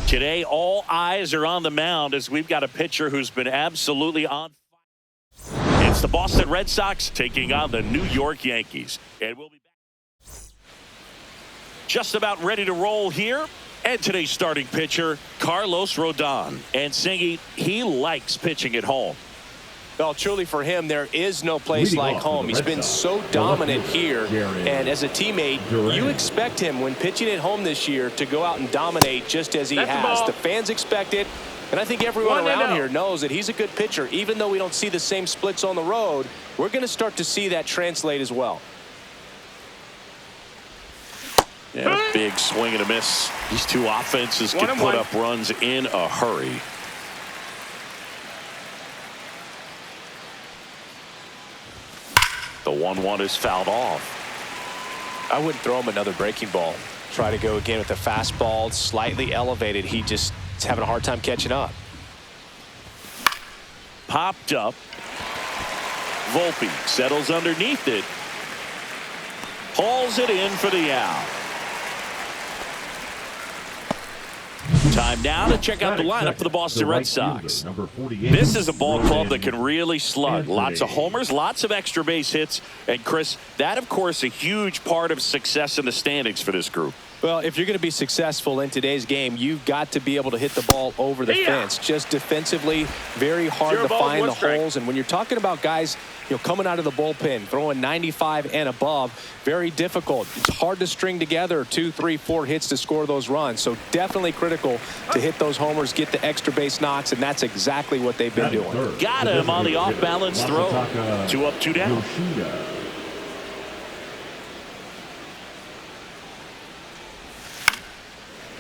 Today, all eyes are on the mound as we've got a pitcher who's been absolutely on fire. It's the Boston Red Sox taking on the New York Yankees. And we'll be back. Just about ready to roll here. And today's starting pitcher, Carlos Rodon. And Singy, he likes pitching at home. Well, truly for him, there is no place like home. He's been so dominant here, and as a teammate, you expect him when pitching at home this year to go out and dominate just as he has. The fans expect it, and I think everyone around here knows that he's a good pitcher. Even though we don't see the same splits on the road, we're going to start to see that translate as well. Yeah, a big swing and a miss. These two offenses can put up runs in a hurry. The 1-1 is fouled off. I wouldn't throw him another breaking ball. Try to go again with the fastball, slightly elevated. He just is having a hard time catching up. Popped up. Volpe settles underneath it. Hauls it in for the out. Time now to check out the lineup for the Boston Red Sox. This is a ball club that can really slug. Lots of homers, lots of extra base hits. And, Chris, that, of course, a huge part of success in the standings for this group. Well, if you're going to be successful in today's game, you've got to be able to hit the ball over the fence. Just defensively, very hard to find the holes. And when you're talking about guys, coming out of the bullpen, throwing 95 and above, very difficult. It's hard to string together 2, 3, 4 hits to score those runs. So definitely critical to hit those homers, get the extra base knocks, and that's exactly what they've been doing. Got him on the off-balance throw. 2 up, 2 down.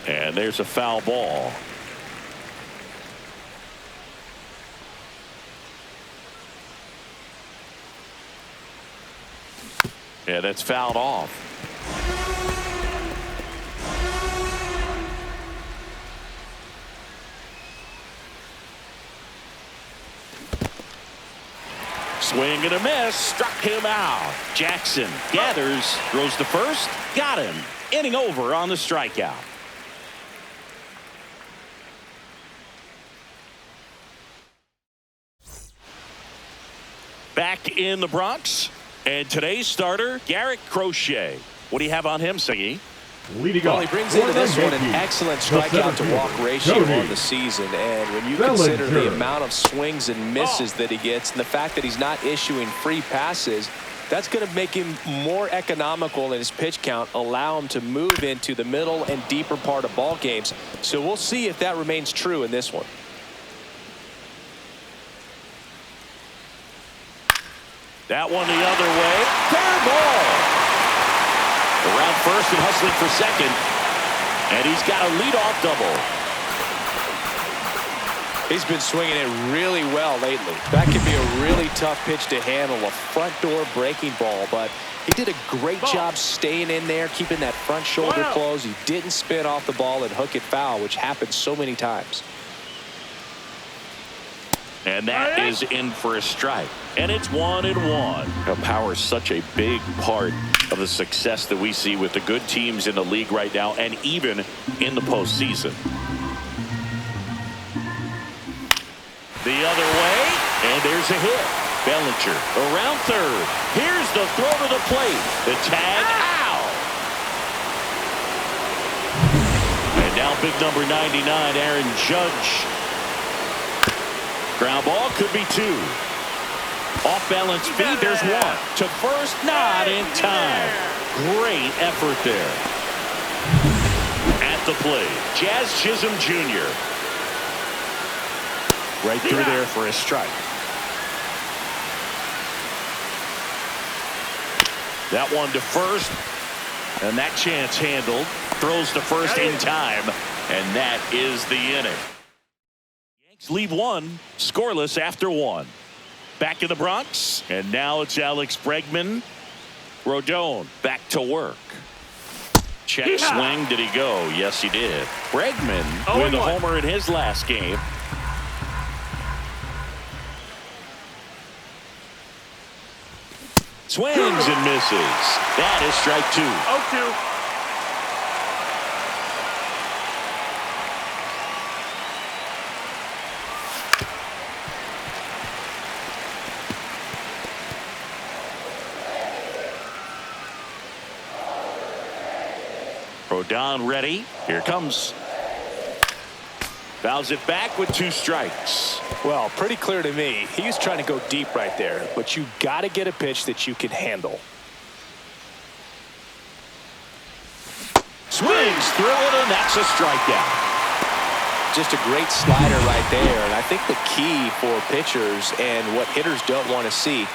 And there's a foul ball. Yeah, that's fouled off. Swing and a miss. Struck him out. Jackson gathers, throws to first. Got him. Inning over on the strikeout. Back in the Bronx, and today's starter, Garrett Crochet. What do you have on him, Singy? Well, he brings into this one an excellent strikeout to walk ratio on the season, and when you consider the amount of swings and misses that he gets and the fact that he's not issuing free passes, that's going to make him more economical in his pitch count, allow him to move into the middle and deeper part of ball games. So we'll see if that remains true in this one. That one the other way. Fair ball. Around first and hustling for second. And he's got a leadoff double. He's been swinging it really well lately. That can be a really tough pitch to handle, a front door breaking ball. But he did a great job staying in there, keeping that front shoulder closed. He didn't spin off the ball and hook it foul, which happens so many times. And that is in for a strike. And it's 1-1. Power is such a big part of the success that we see with the good teams in the league right now and even in the postseason. The other way, and there's a hit. Bellinger around third. Here's the throw to the plate. The tag out. And now big number 99, Aaron Judge. Ground ball could be 2. Off balance feed, there's 1. To first, not in time. Great effort there. At the plate, Jazz Chisholm Jr. Right through there for a strike. That one to first. And that chance handled. Throws to first in time. And that is the inning. Leave 1 scoreless after 1. Back in the Bronx, and now it's Alex Bregman. Rodon back to work. Check swing. Did he go? Yes, he did. Bregman with a homer in his last game. Swings and misses. That is strike 2. 0-2. Rodon ready. Here comes. Fouls it back with 2 strikes. Well, pretty clear to me. He was trying to go deep right there, but you got to get a pitch that you can handle. Swings through it, and that's a strikeout. Just a great slider right there. And I think the key for pitchers and what hitters don't want to see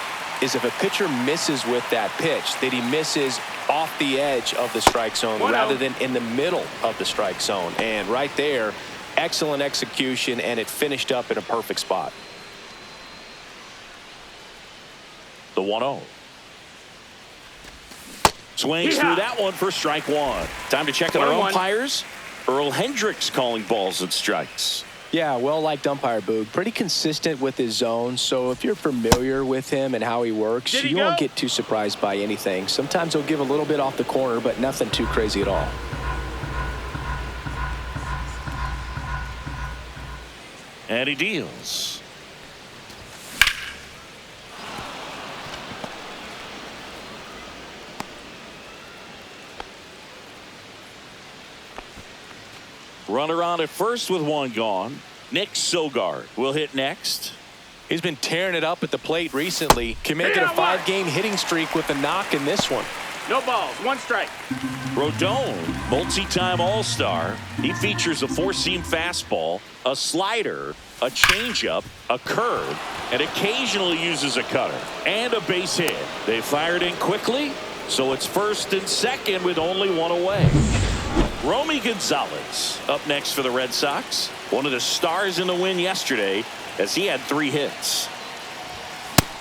is if a pitcher misses with that pitch, that he misses off the edge of the strike zone rather than in the middle of the strike zone. And right there, excellent execution, and it finished up in a perfect spot. The 1-0. Swings through that one for strike 1. Time to check on our umpires. Earl Hendricks calling balls and strikes. Yeah, well-liked umpire, Boog. Pretty consistent with his zone, so if you're familiar with him and how he works, you won't get too surprised by anything. Sometimes he'll give a little bit off the corner, but nothing too crazy at all. And he deals. Runner on at first with 1 gone. Nick Sogard will hit next. He's been tearing it up at the plate recently. Can make it a 5-game hitting streak with a knock in this one. No balls, 1 strike. Rodon, multi-time All-Star. He features a 4-seam fastball, a slider, a changeup, a curve, and occasionally uses a cutter and a base hit. They fired in quickly, so it's 1st and 2nd with only 1 away. Romy Gonzalez up next for the Red Sox. One of the stars in the win yesterday as he had 3 hits.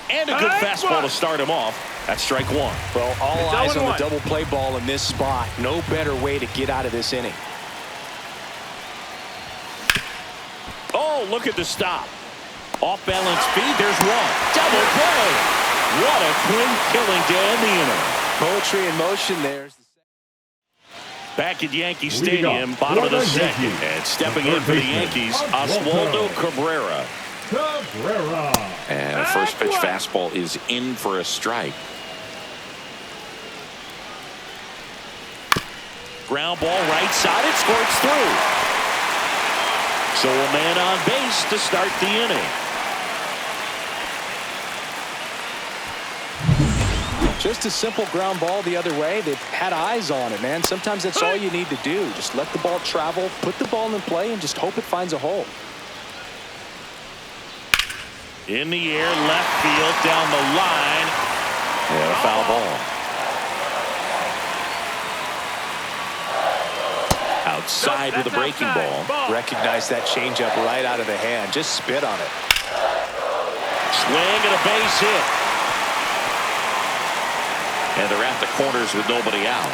And a good fastball to start him off. That's strike 1. Well, all eyes on the double play ball in this spot. No better way to get out of this inning. Oh, look at the stop. Off balance speed. There's 1. Double play. What a clean killing to end the inning. Poetry in motion there. Back at Yankee Stadium, bottom of the 2nd. And stepping in for the Yankees, Oswaldo Cabrera. And a first pitch fastball is in for a strike. Ground ball right side. It squirts through. So a man on base to start the inning. Just a simple ground ball the other way. They've had eyes on it, man. Sometimes that's all you need to do. Just let the ball travel, put the ball in play, and just hope it finds a hole. In the air, left field, down the line. And a foul ball. Outside with a breaking ball. Recognize that changeup right out of the hand. Just spit on it. Swing and a base hit. And they're at the corners with nobody out.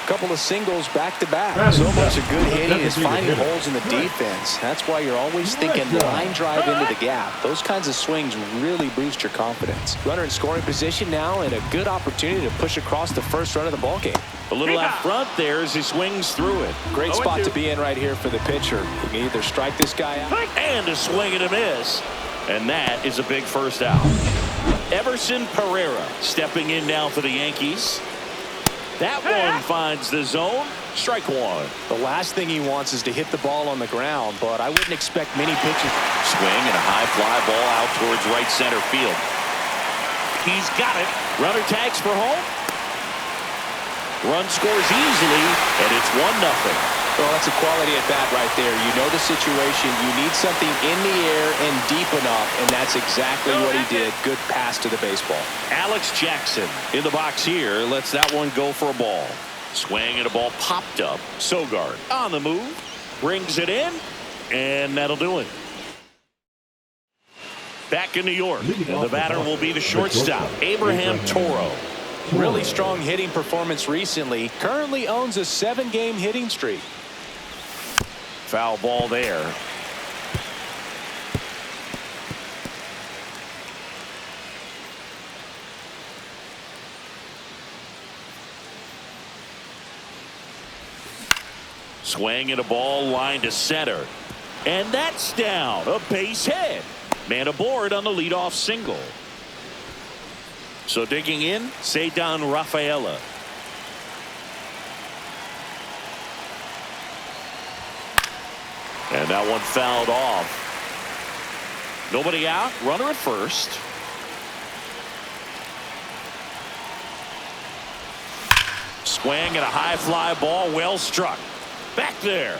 Couple of singles back-to-back. So much of good hitting is finding holes in the defense. That's why you're always thinking line drive into the gap. Those kinds of swings really boost your confidence. Runner in scoring position now, and a good opportunity to push across the first run of the ballgame. A little out front there as he swings through it. Great spot to be in right here for the pitcher. You can either strike this guy out. And a swing and a miss. And that is a big first out. Everson Pereira stepping in now for the Yankees. That one finds the zone. Strike 1. The last thing he wants is to hit the ball on the ground, but I wouldn't expect many pitches. Swing and a high fly ball out towards right center field. He's got it. Runner tags for home. Run scores easily, and it's 1-0. Well, that's a quality at bat right there. You know the situation. You need something in the air and deep enough, and that's exactly what he did. Good pass to the baseball. Alex Jackson in the box here. Lets that one go for a ball. Swing and a ball popped up. Sogard on the move. Brings it in, and that'll do it. Back in New York, and the batter will be the shortstop, Abraham Toro. Really strong hitting performance recently. Currently owns a 7-game hitting streak. Foul ball there. Swing and a ball line to center. And that's down. A base hit. Man aboard on the leadoff single. So digging in, Cedar Rafaela. And that one fouled off. Nobody out. Runner at first. Swing and a high fly ball. Well struck. Back there.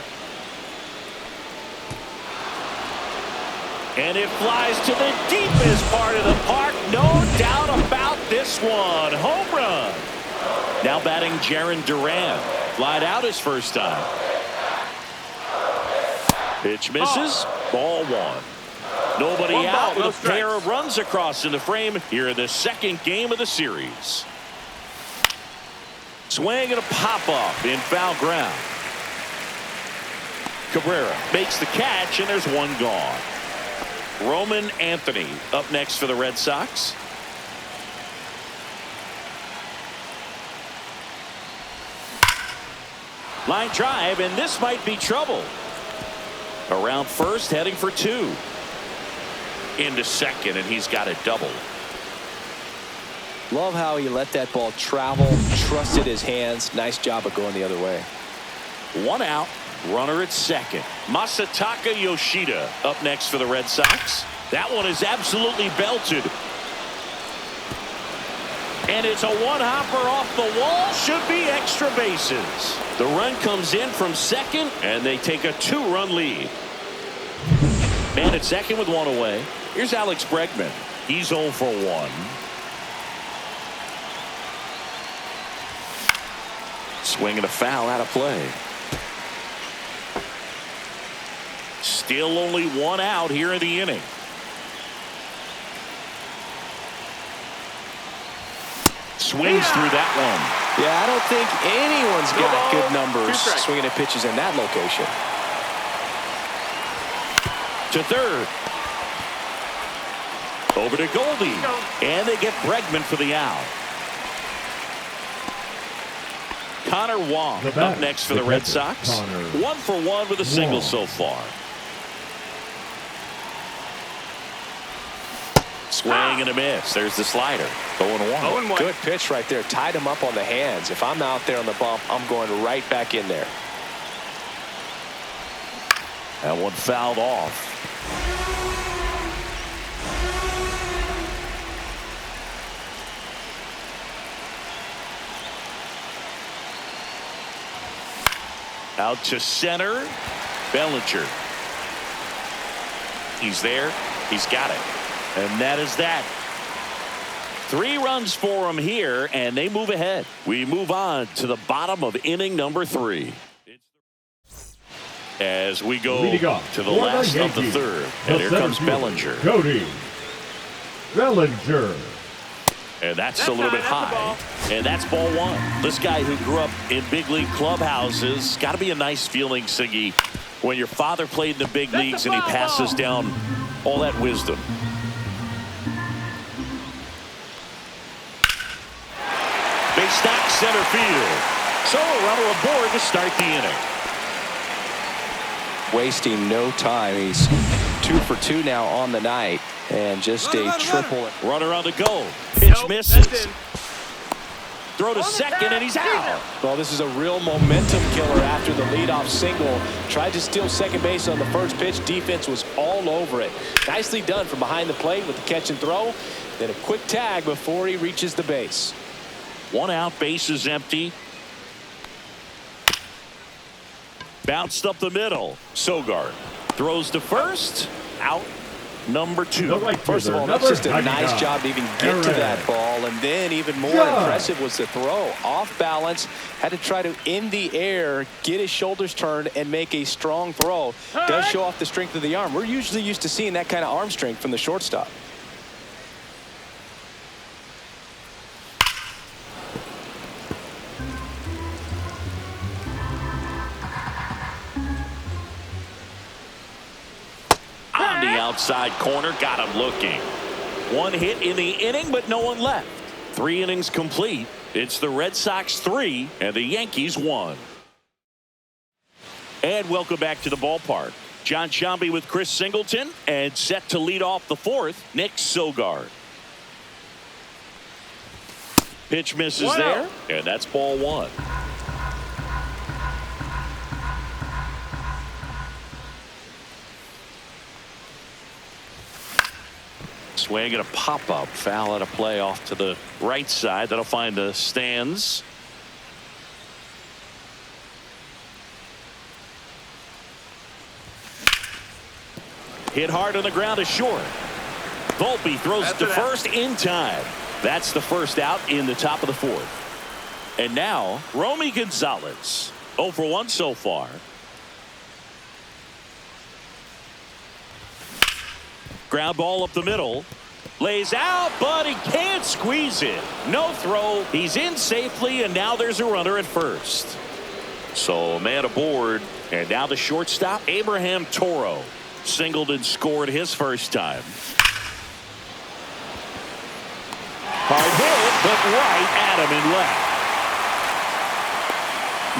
And it flies to the deepest part of the park. No doubt about this one. Home run. Now batting Jarren Duran. Flied out his first time. Pitch misses. Ball one. Nobody out with a pair of runs across in the frame here in the second game of the series. Swing and a pop-up in foul ground. Cabrera makes the catch, and there's one gone. Roman Anthony up next for the Red Sox. Line drive, and this might be trouble. Around first, heading for two. Into second, and he's got it double. Love how he let that ball travel, trusted his hands. Nice job of going the other way. One out, runner at second. Masataka Yoshida up next for the Red Sox. That one is absolutely belted. And it's a one-hopper off the wall. Should be extra bases. The run comes in from second, and they take a two-run lead. Man at second with one away. Here's Alex Bregman. He's 0 for 1. Swing and a foul out of play. Still only one out here in the inning. Swings through that one. Yeah, I don't think anyone's got good numbers swinging at pitches in that location. To third. Over to Goldie. And they get Bregman for the out. Connor Wong up next for the Red Sox. 1 for 1 with a single so far. Swing and a miss. There's the slider. 0-1. Good pitch right there. Tied him up on the hands. If I'm out there on the bump, I'm going right back in there. That one fouled off. Out to center. Bellinger. He's there. He's got it. And that is that. 3 runs for him here, and they move ahead. We move on to the bottom of inning number 3. As we go to the last of the third. And here comes Bellinger. Cody Bellinger. And that's a little bit high. And that's ball one. This guy who grew up in big league clubhouses, got to be a nice feeling, Siggy, when your father played in the big leagues and he passes down all that wisdom. They stack center field. So a runner aboard to start the inning. Wasting no time. He's 2 for 2 now on the night. And just a triple. Runner on the go. Pitch misses. Throw to second, and he's out. Well, this is a real momentum killer after the leadoff single. Tried to steal second base on the first pitch. Defense was all over it. Nicely done from behind the plate with the catch and throw. Then a quick tag before he reaches the base. 1 out, base is empty. Bounced up the middle. Sogard throws to first. Out. Number 2. First of all, that's just a nice job to even get to that ball. And then even more impressive was the throw. Off balance. Had to try to, in the air, get his shoulders turned and make a strong throw. Does show off the strength of the arm. We're usually used to seeing that kind of arm strength from the shortstop. Outside corner, got him looking. 1 hit in the inning, but no one left. 3 innings complete. It's the Red Sox 3 and the Yankees 1. And welcome back to the ballpark. John Sciambi with Chris Singleton, and set to lead off the 4th, Nick Sogard. Pitch misses there, and that's ball 1. Swing and a pop-up. Foul out of play off to the right side. That'll find the stands. Hit hard on the ground is short. Volpe throws it to first in time. That's the first out in the top of the fourth. And now Romy Gonzalez, 0 for 1 so far. Ground ball up the middle. Lays out, but he can't squeeze it. No throw. He's in safely, and now there's a runner at first. So a man aboard, and now the shortstop, Abraham Toro. Singled and scored his first time. Hard hit, but right at him and left.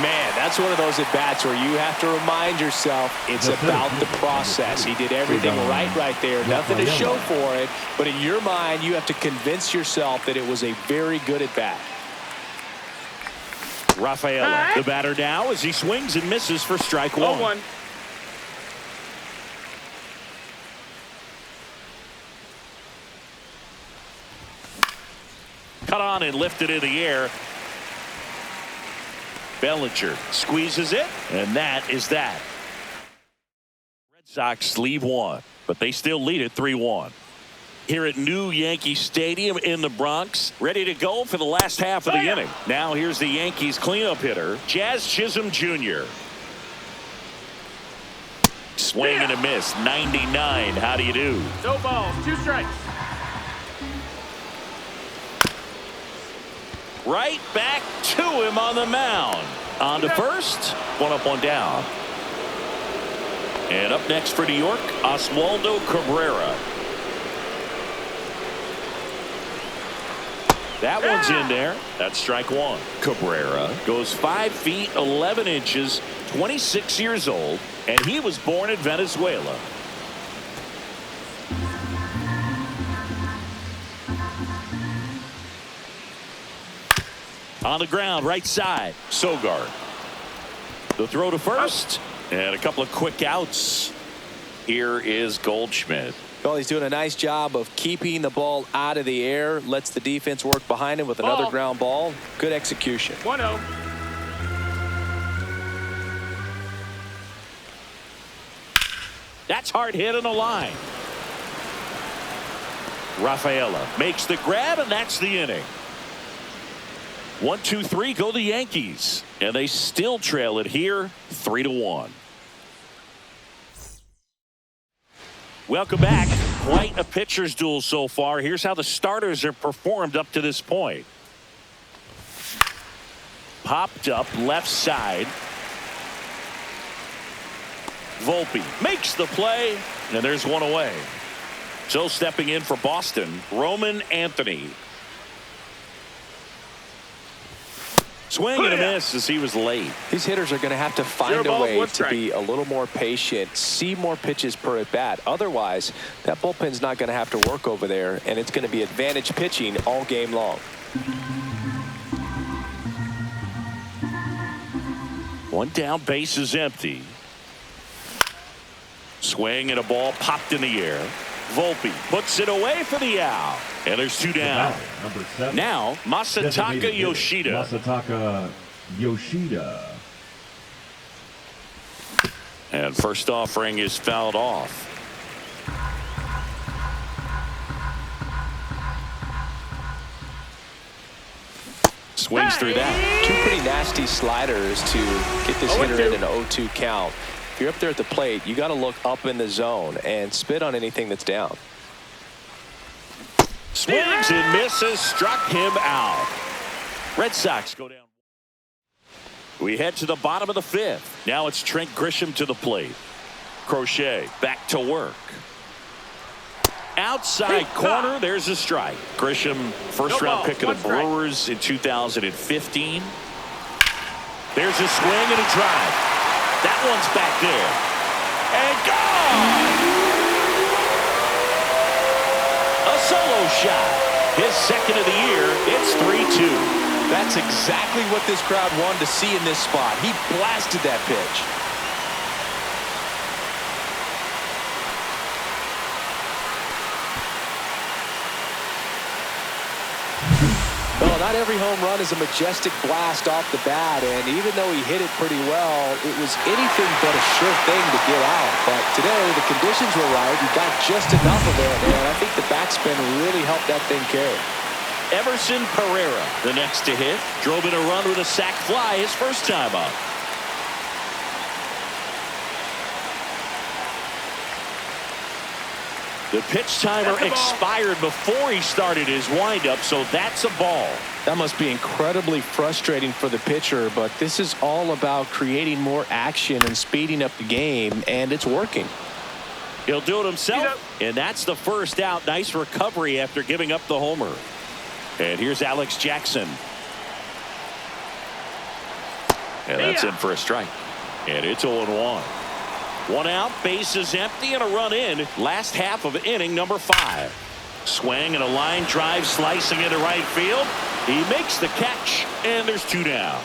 Man, that's one of those at-bats where you have to remind yourself it's about the process. He did everything right there. Nothing to show for it. But in your mind, you have to convince yourself that it was a very good at-bat. Rafaela, the batter now as he swings and misses for strike one. Cut on and lifted in the air. Bellinger squeezes it, and that is that. Red Sox leave one, but they still lead it 3-1. Here at New Yankee Stadium in the Bronx, ready to go for the last half of the inning. Now here's the Yankees cleanup hitter, Jazz Chisholm Jr. Swing and a miss, 99. How do you do? No balls, 2 strikes. Right back to him on the mound. On to first. 1 up, 1 down. And up next for New York, Oswaldo Cabrera. That one's in there. That's strike one. Cabrera goes 5 feet 11 inches, 26 years old, and he was born in Venezuela. On the ground, right side, Sogard. The throw to first, and a couple of quick outs. Here is Goldschmidt. Well, he's doing a nice job of keeping the ball out of the air. Lets the defense work behind him with another ground ball. Good execution. 1-0. That's hard hit on the line. Rafaela makes the grab, and that's the inning. 1, 2, 3 go the Yankees, and they still trail it here 3-1. Welcome back. Quite a pitcher's duel so far. Here's how the starters have performed up to this point. Popped up left side. Volpe makes the play, and there's one away. So stepping in for Boston, Roman Anthony. Swing and a miss as he was late. These hitters are going to have to find a way to be a little more patient, see more pitches per at bat. Otherwise, that bullpen's not going to have to work over there, and it's going to be advantage pitching all game long. One down, base is empty. Swing and a ball popped in the air. Volpe puts it away for the out. And there's 2 down. Now Masataka Yoshida. Masataka Yoshida. And first offering is fouled off. Swings through that. 2 pretty nasty sliders to get this hitter in an 0-2 count. If you're up there at the plate, you got to look up in the zone and spit on anything that's down. Swings and misses, struck him out. Red Sox go down. We head to the bottom of the 5th. Now it's Trent Grisham to the plate. Crochet back to work. Outside corner, there's a strike. Grisham, first-round pick of the Brewers in 2015. There's a swing and a drive. That one's back there. And gone! A solo shot. His second of the year. It's 3-2. That's exactly what this crowd wanted to see in this spot. He blasted that pitch. not every home run is a majestic blast off the bat, and even though he hit it pretty well, it was anything but a sure thing to get out. But today, the conditions were right. He got just enough of it, and I think the backspin really helped that thing carry. Everson Pereira, the next to hit, drove in a run with a sac fly his first time up. The pitch timer expired before he started his windup, so that's a ball. That must be incredibly frustrating for the pitcher, but this is all about creating more action and speeding up the game, and it's working. He'll do it himself, and that's the first out. Nice recovery after giving up the homer. And here's Alex Jackson. And that's in for a strike. And it's 0-1. One out, bases empty, and a run in. Last half of inning number 5. Swing and a line drive slicing into right field. He makes the catch, and there's 2 down.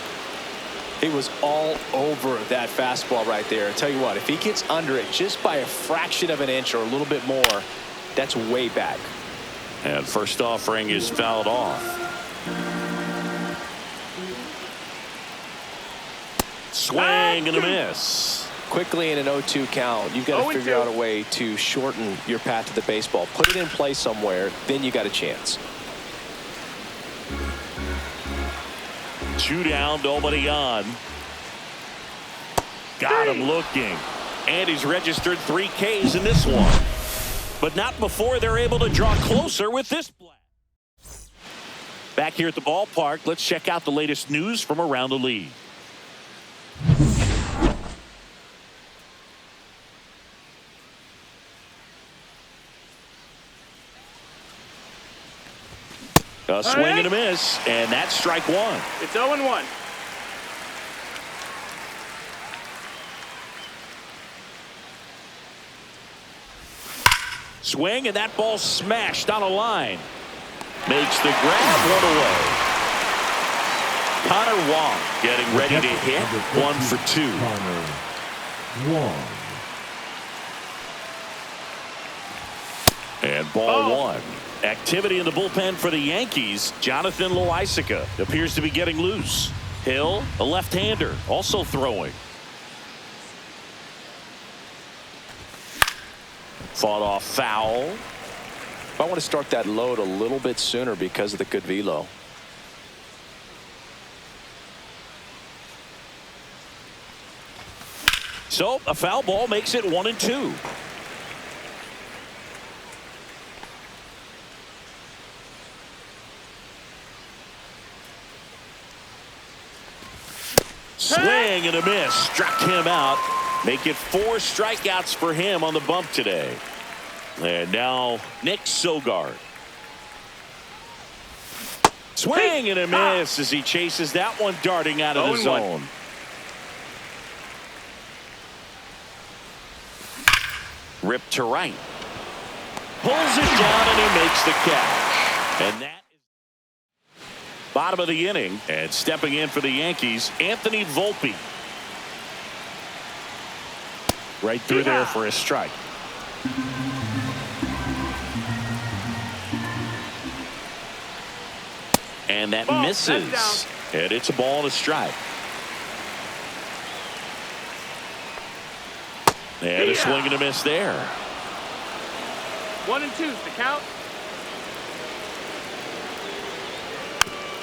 He was all over that fastball right there. I tell you what, if he gets under it just by a fraction of an inch or a little bit more, that's way back. And first offering is fouled off. Swing and a miss. Quickly in an 0-2 count, you've got to figure out a way to shorten your path to the baseball. Put it in play somewhere, then you got a chance. 2 down, nobody on. Got him looking. And he's registered 3 Ks in this one. But not before they're able to draw closer with this blast. Back here at the ballpark, let's check out the latest news from around the league. A swing and a miss, and that's strike 1. It's 0-1. Swing, and that ball smashed on a line. Makes the grab, 1 away. Connor Wong getting ready to hit. 1 for 2. Connor Wong. And ball 1. Activity in the bullpen for the Yankees. Jonathan Loaisiga appears to be getting loose. Hill, a left-hander, also throwing. Fought off foul. I want to start that load a little bit sooner because of the good velo. So a foul ball makes it 1-2. Swing and a miss. Struck him out. Make it 4 strikeouts for him on the bump today. And now Nick Sogard. Swing and a miss as he chases that one darting out of the zone. Ripped to right. Pulls it down and he makes the catch. And that is bottom of the inning. And stepping in for the Yankees, Anthony Volpe. Right through there for a strike. And that misses. And it's a ball and a strike. And a swing and a miss there. 1-2 the count.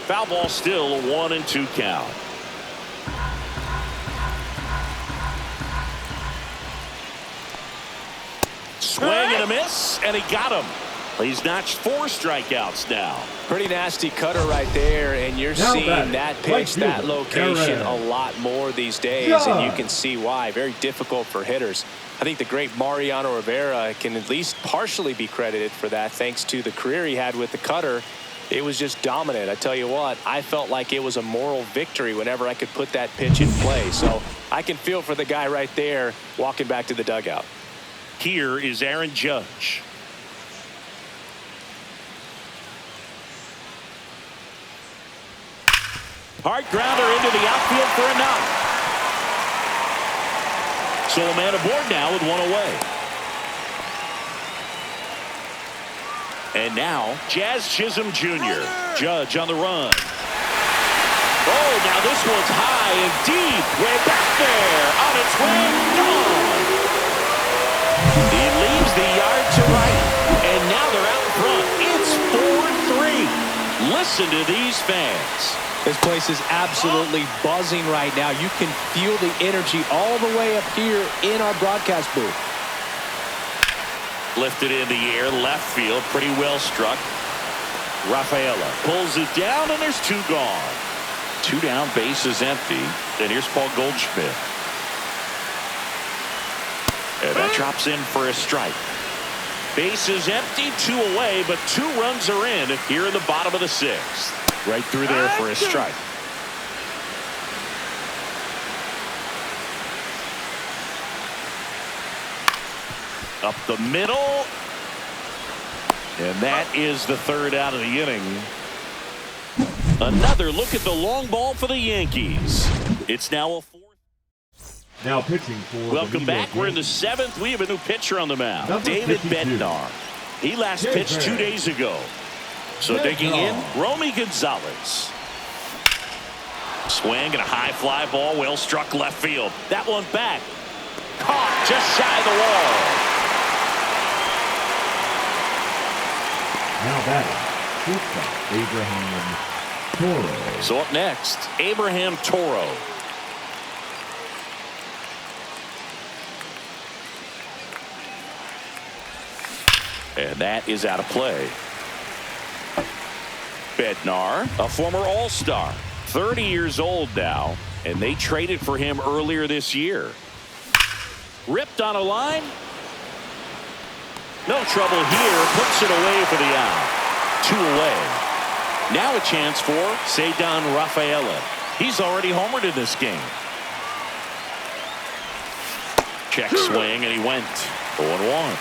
Foul ball still, a 1-2 count. Swing and a miss, and he got him. He's notched 4 strikeouts now. Pretty nasty cutter right there, and you're seeing that pitch, that location a lot more these days, and you can see why. Very difficult for hitters. I think the great Mariano Rivera can at least partially be credited for that, thanks to the career he had with the cutter. It was just dominant. I tell you what, I felt like it was a moral victory whenever I could put that pitch in play. So I can feel for the guy right there walking back to the dugout. Here is Aaron Judge. Hard grounder into the outfield for a knock. So a man aboard now with 1 away. And now Jazz Chisholm Jr. Judge on the run. This one's high and deep. Way back there. On its way. Gone. He leaves the yard to right. And now they're out front. It's 4-3. Listen to these fans. This place is absolutely buzzing right now. You can feel the energy all the way up here in our broadcast booth. Lifted in the air, left field, pretty well struck. Rafaela pulls it down, and there's two gone. Two down, base is empty. And here's Paul Goldschmidt. And that drops in for a strike. Base is empty, two away, but 2 runs are in here in the bottom of the 6th. Right through there for a strike. Up the middle. And that is the 3rd out of the inning. Another look at the long ball for the Yankees. It's now a 4th. Now pitching for Welcome back. We're in the 7th. We have a new pitcher on the mound. Number David 52. Bednar. He last pitched 2 days ago. So digging in, Romy Gonzalez. Swing and a high fly ball, well struck left field. That one back. Caught just shy of the wall. Now batting, shortstop Abraham Toro. So up next, Abraham Toro. And that is out of play. Bednar, a former All-Star, 30 years old now, and they traded for him earlier this year. Ripped on a line. No trouble here. Puts it away for the out. 2 away. Now a chance for Ceddanne Rafaela. He's already homered in this game. Check swing, and he went 0-1.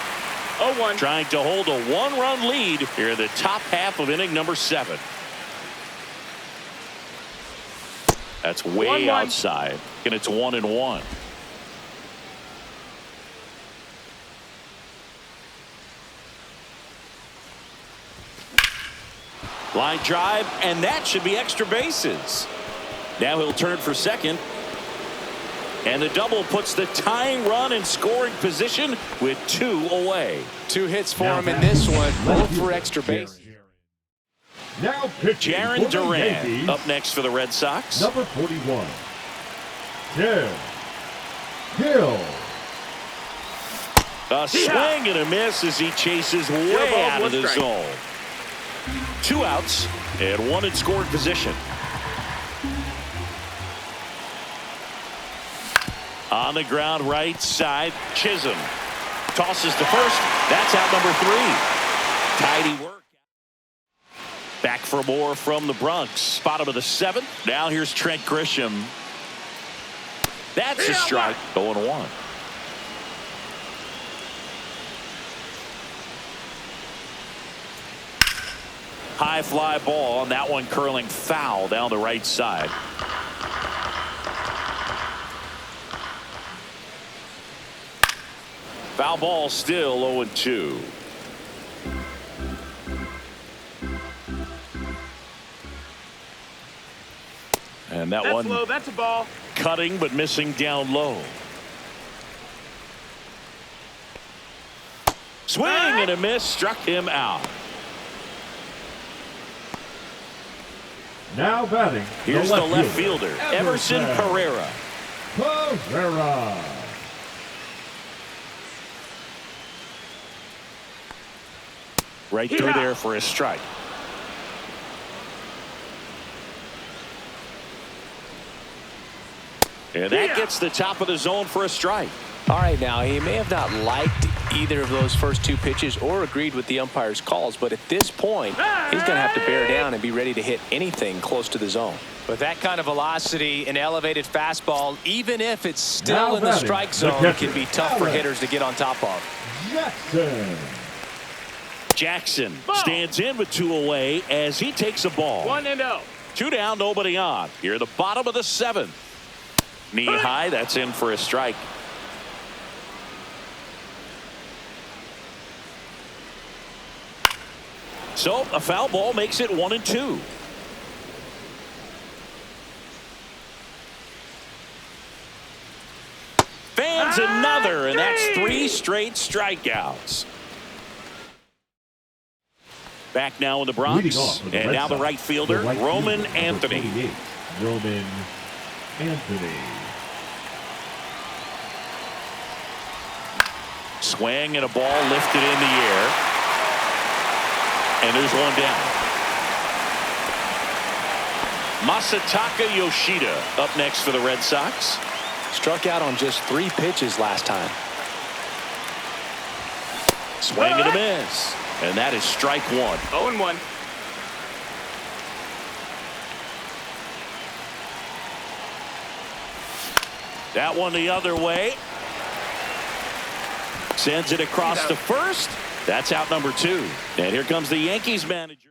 0-1. Trying to hold a 1-run lead here in the top half of inning number 7. That's way 1-1. outside, and it's 1-1. Line drive, and that should be extra bases. Now he'll turn for second. And the double puts the tying run in scoring position with 2 away. 2 hits for him in this one, both for extra base. Now pitching Jaron for the Duran Yankees, up next for the Red Sox. number 41, Tim Hill. A swing and a miss as he chases way ball, out of the 1 strike. zone. 2 outs and 1 in scoring position. On the ground right side, Chisholm tosses to first. That's out number 3. Tidy work. Back for more from the Bronx. Bottom of the 7th. Now here's Trent Grisham. That's a strike. 0-1. High fly ball, and that one curling foul down the right side. Foul ball still 0-2. And that That's one low. That's a ball. cutting but missing down low. Swing and a miss, struck him out. Now batting, Here's the left fielder, Emerson Pereira. Pereira. Right through there for a strike. And that gets the top of the zone for a strike. All right, now, he may have not liked either of those first 2 pitches or agreed with the umpire's calls, but at this point, he's going to have to bear down and be ready to hit anything close to the zone. With that kind of velocity, an elevated fastball, even if it's still Now in the batting, strike the zone, catcher, can be tough for hitters to get on top of. Jackson. Jackson stands in with 2 away as he takes a ball. 1-0. 2 down, nobody on. Here at the bottom of the 7th. Knee high, that's in for a strike. So a foul ball makes it 1-2. Adds another, and that's 3 straight strikeouts. Back now in the Bronx, and now the right fielder, Roman Anthony. Roman Anthony. Swing and a ball lifted in the air. And there's one down. Masataka Yoshida up next for the Red Sox. Struck out on just 3 pitches last time. Swing and a miss. And that is strike 1. 0-1. That one the other way. Sends it across to first. That's out number 2. And here comes the Yankees manager.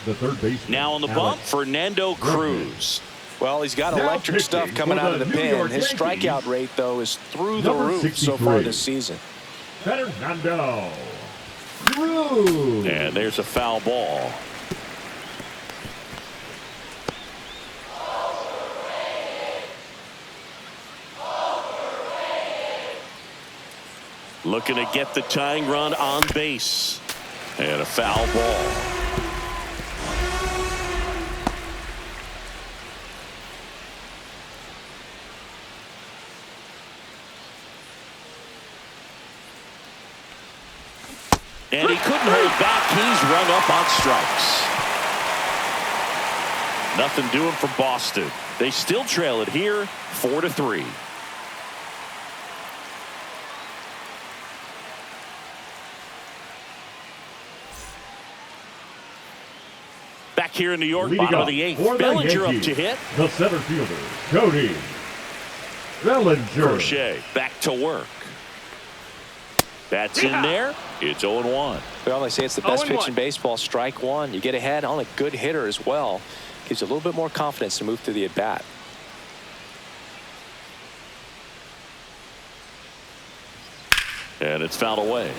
The third baseman. Now on the bump, Fernando Cruz. Well, he's got electric stuff coming out of the pen. His strikeout rate, though, is through the roof so far this season. Fernando Cruz. And there's a foul ball. Looking to get the tying run on base. And a foul ball. And he couldn't hold back. He's rung up on strikes. Nothing doing for Boston. They still trail it here 4-3. Back here in New York, Leading bottom of the 8th. Bellinger up to hit. The center fielder, Cody Bellinger. Crochet back to work. That's in there. It's 0-1. Well, they say it's the best 0-1. pitch in baseball. Strike 1. You get ahead on a good hitter as well. Gives you a little bit more confidence to move through the at-bat. And it's fouled away.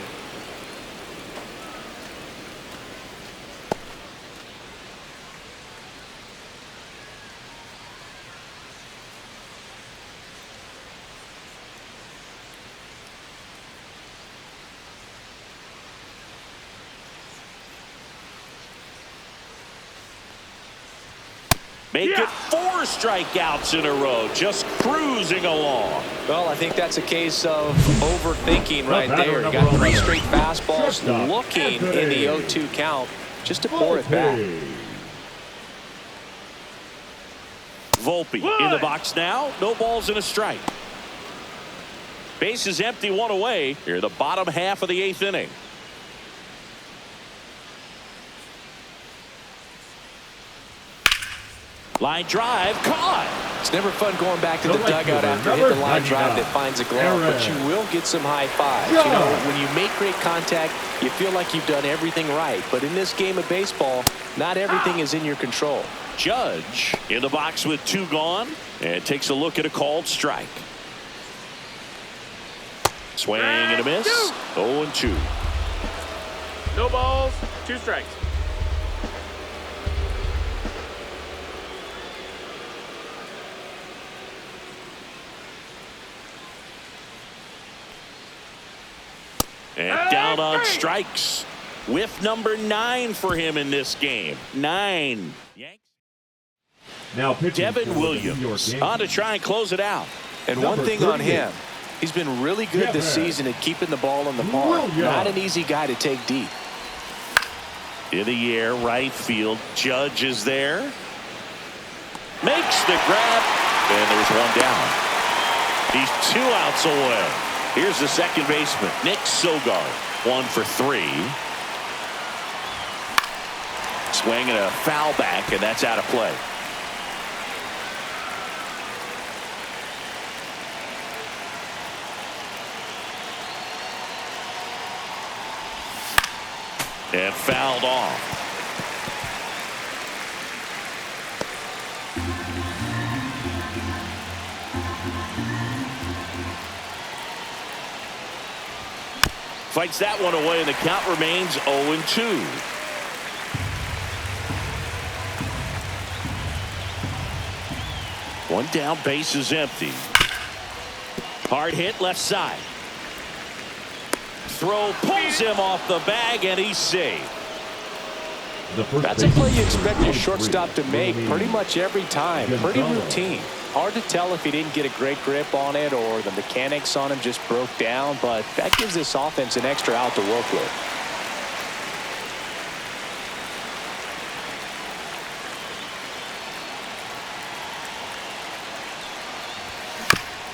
Make it 4 strikeouts in a row, just cruising along. Well, I think that's a case of overthinking right there. You got 3 straight fastballs looking in the 0-2 count just to pour it back. Volpe in the box now. No balls and a strike. Base is empty, 1 away. Here, the bottom half of the 8th inning. Line drive caught. It's never fun going back to the dugout after hitting the line drive that finds a glove, but you will get some high fives. You know, when you make great contact, you feel like you've done everything right. But in this game of baseball, not everything is in your control. Judge in the box with 2 gone and takes a look at a called strike. Swing and a miss. 0-2. No balls, 2 strikes. And down on strikes. Whiff number 9 for him in this game. 9. Yanks. Now Devin Williams on to try and close it out. And one thing on him, he's been really good this season at keeping the ball in the park. Not an easy guy to take deep. In the air, right field. Judge is there. Makes the grab. And there's one down. He's 2 outs away. Here's the second baseman, Nick Sogard. 1 for 3. Swing and a foul back, and that's out of play. And fouled off. Fights that one away, and the count remains 0-2. One down, base is empty. Hard hit left side. Throw pulls him off the bag, and he's safe. That's a play you expect your shortstop to make pretty much every time. Pretty routine. Hard to tell if he didn't get a great grip on it or the mechanics on him just broke down, but that gives this offense an extra out to work with.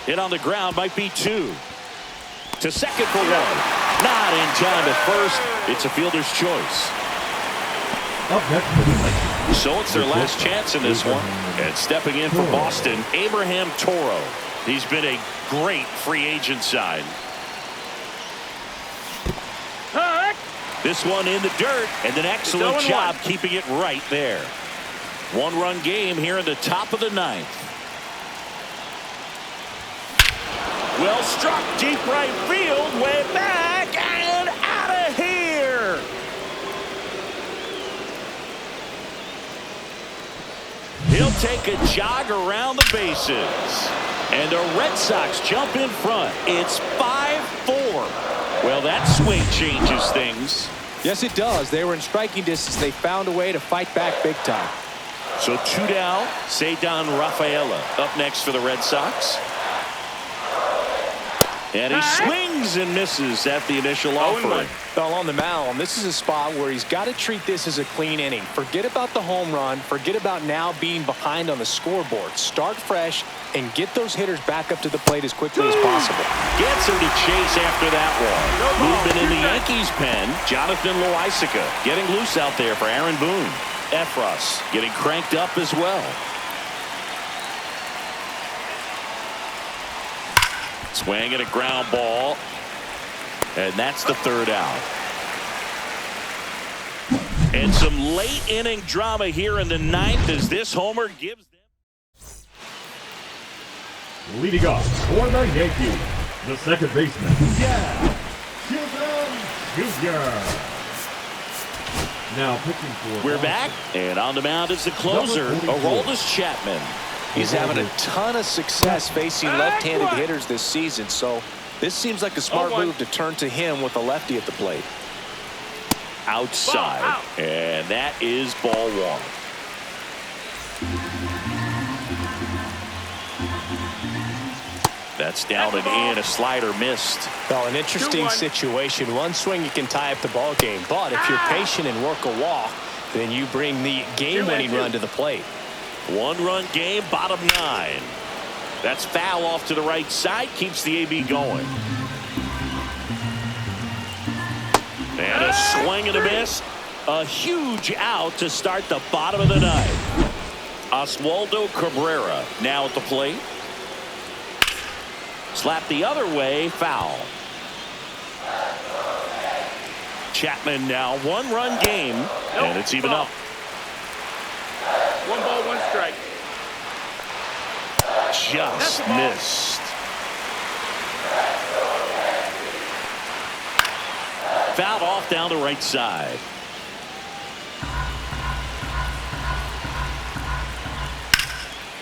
Hit on the ground, might be 2. To second for 1. Not in time at first. It's a fielder's choice. Up next, so it's their last chance in this one. And stepping in for Boston, Abraham Toro. He's been a great free agent sign. This one in the dirt, and an excellent job keeping it right there. 1-run game here in the top of the 9th. Well struck, deep right field, way back, and out of here. He'll take a jog around the bases. And the Red Sox jump in front. It's 5-4. Well, that swing changes things. Yes, it does. They were in striking distance. They found a way to fight back big time. So 2 down. Cedar Rafaela up next for the Red Sox. And he swings and misses at the initial offering. Well, on the mound, this is a spot where he's got to treat this as a clean inning. Forget about the home run. Forget about now being behind on the scoreboard. Start fresh and get those hitters back up to the plate as quickly as possible. Gets him to chase after that one. Movement in the Yankees pen. Jonathan Loaisiga getting loose out there for Aaron Boone. Efros getting cranked up as well. Swing and a ground ball. And that's the 3rd out. And some late inning drama here in the 9th as this homer gives them. leading off for the Yankees, the second baseman, Jr. Now pitching for. We're back, and on the mound is the closer, Aroldis Chapman. He's having a ton of success facing left-handed hitters this season, so this seems like a smart move to turn to him with a lefty at the plate. Outside, and that is ball 1. That's down and in. A slider missed. Well, an interesting situation. One swing you can tie up the ball game, but if you're patient and work a walk, then you bring the game-winning run to the plate. 1-run game, bottom 9. That's foul off to the right side, keeps the AB going. And a swing and a miss. A huge out to start the bottom of the 9th. Oswaldo Cabrera now at the plate. Slap the other way, foul. Chapman now 1-run game, and it's even up. 1 ball, 1 strike. Just missed. Fouled off down the right side.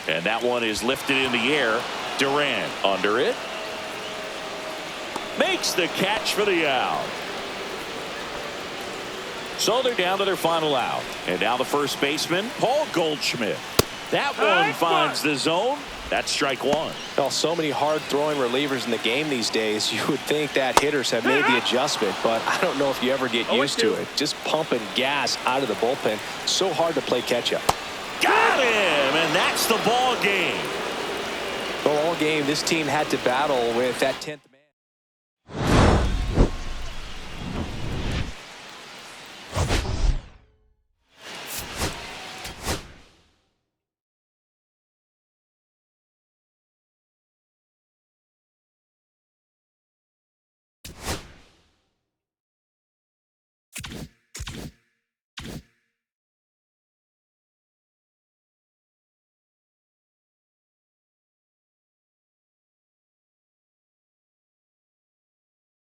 And that one is lifted in the air. Durant under it. Makes the catch for the out. So they're down to their final out. And now the first baseman, Paul Goldschmidt. That one finds the zone. That's strike 1. Well, so many hard-throwing relievers in the game these days, you would think that hitters have made the adjustment, but I don't know if you ever get used to it. Just pumping gas out of the bullpen. So hard to play catch-up. Got him, and that's the ball game. Well, all game, this team had to battle with that 10th.